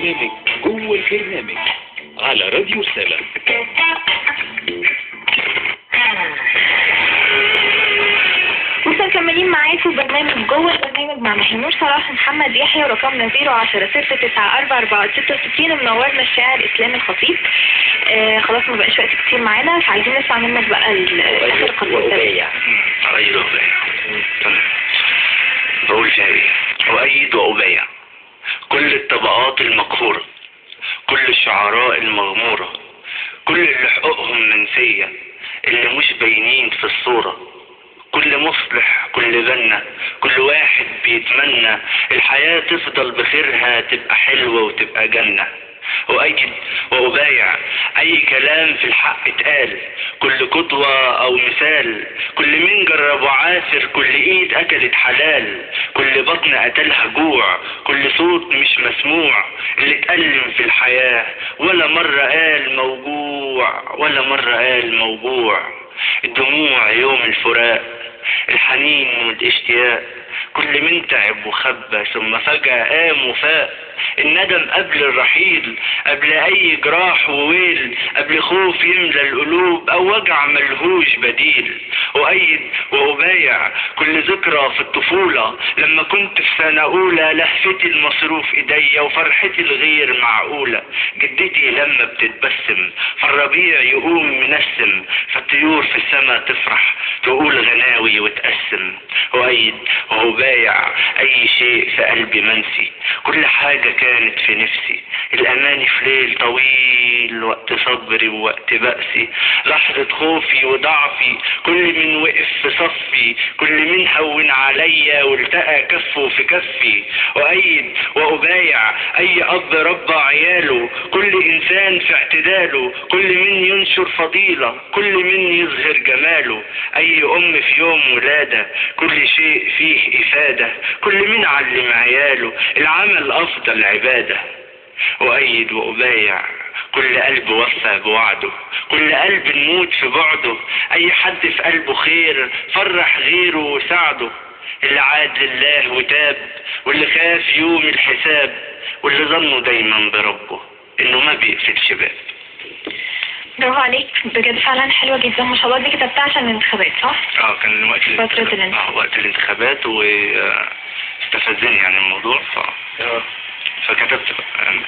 برنامج جوه البرنامج على راديو سلام. مكملين معاكم برنامج جوه البرنامج مع محمود صلاح ومحمد يحيى، ورقمنا 010-694-66. منورنا الشاعر اسلام الخطيب. خلاص ما بقاش وقت كتير معانا، فعايزين نسمع منك بقى اخر قصيدة. بقول فيها ايه؟ أؤيد وأبايع كل الطبقات المقهورة، كل الشعراء المغمورة، كل اللي حقوقهم منسية، اللي مش باينين في الصورة، كل مصلح، كل بنا، كل واحد بيتمنى الحياة تفضل بخيرها، تبقى حلوة وتبقى جنة. أؤيد وأبايع أي كلام في الحق اتقال، كل قدوة أو مثال، كل من جرب وعافر، كل إيد أكلت حلال، كل بطن قتلها جوع، كل صوت مش مسموع اللي اتألم في الحياة، ولا مرة قال موجوع، ولا مرة قال موجوع. الدموع يوم الفراق، الحنين والاشتياق، كل من تعب وخبى ثم فجأة قام وفاق. الندم قبل الرحيل، قبل اي جراح وويل، قبل خوف يملى القلوب او وجع ملهوش بديل. أؤيد وأبايع كل ذكرى في الطفولة، لما كنت في سنة اولى، لهفتي المصروف ايديا وفرحتي الغير معقولة. جدتي لما بتتبسم فالربيع يقوم منسم، فالطيور في السماء تفرح تقول غناوي وتقسم. أؤيد وأبايع اي شيء في قلبي منسي، كل حاجة كانت في نفسي، الأماني في ليل طويل، وقت صبري ووقت بأسي، لحظة خوفي وضعفي، كل من وقف في صفي، كل من هون عليا والتقى كفه في كفي. أؤيد وأبايع أي أب ربى عياله، كل إنسان في اعتداله، كل من ينشر فضيلة، كل من يظهر جماله. أي أم في يوم ولادة، كل شيء فيه إفادة، كل من علم عياله العمل أفضل عبادة. أؤيد وأبايع كل قلب وفى بوعده، كل قلب نموت في بعده، أي حد في قلبه خير فرح غيره وساعده، اللي عاد لله وتاب، واللي خاف يوم الحساب، واللي ظنه دايما بربه إنه ما بيقفلش باب. برافو عليك بجد، فعلا حلوة جدا ما شاء الله. دي كتبتها عشان الانتخابات صح؟ كان وقت وقت الانتخابات واستفزني يعني الموضوع فكتبت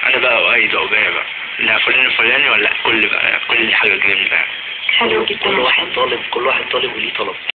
انا بقى أؤيد وأبايع بقى، لا فلان الفلاني ولا كل حاجة جميلة. حلو جدا. كل واحد طالب وليه طلب.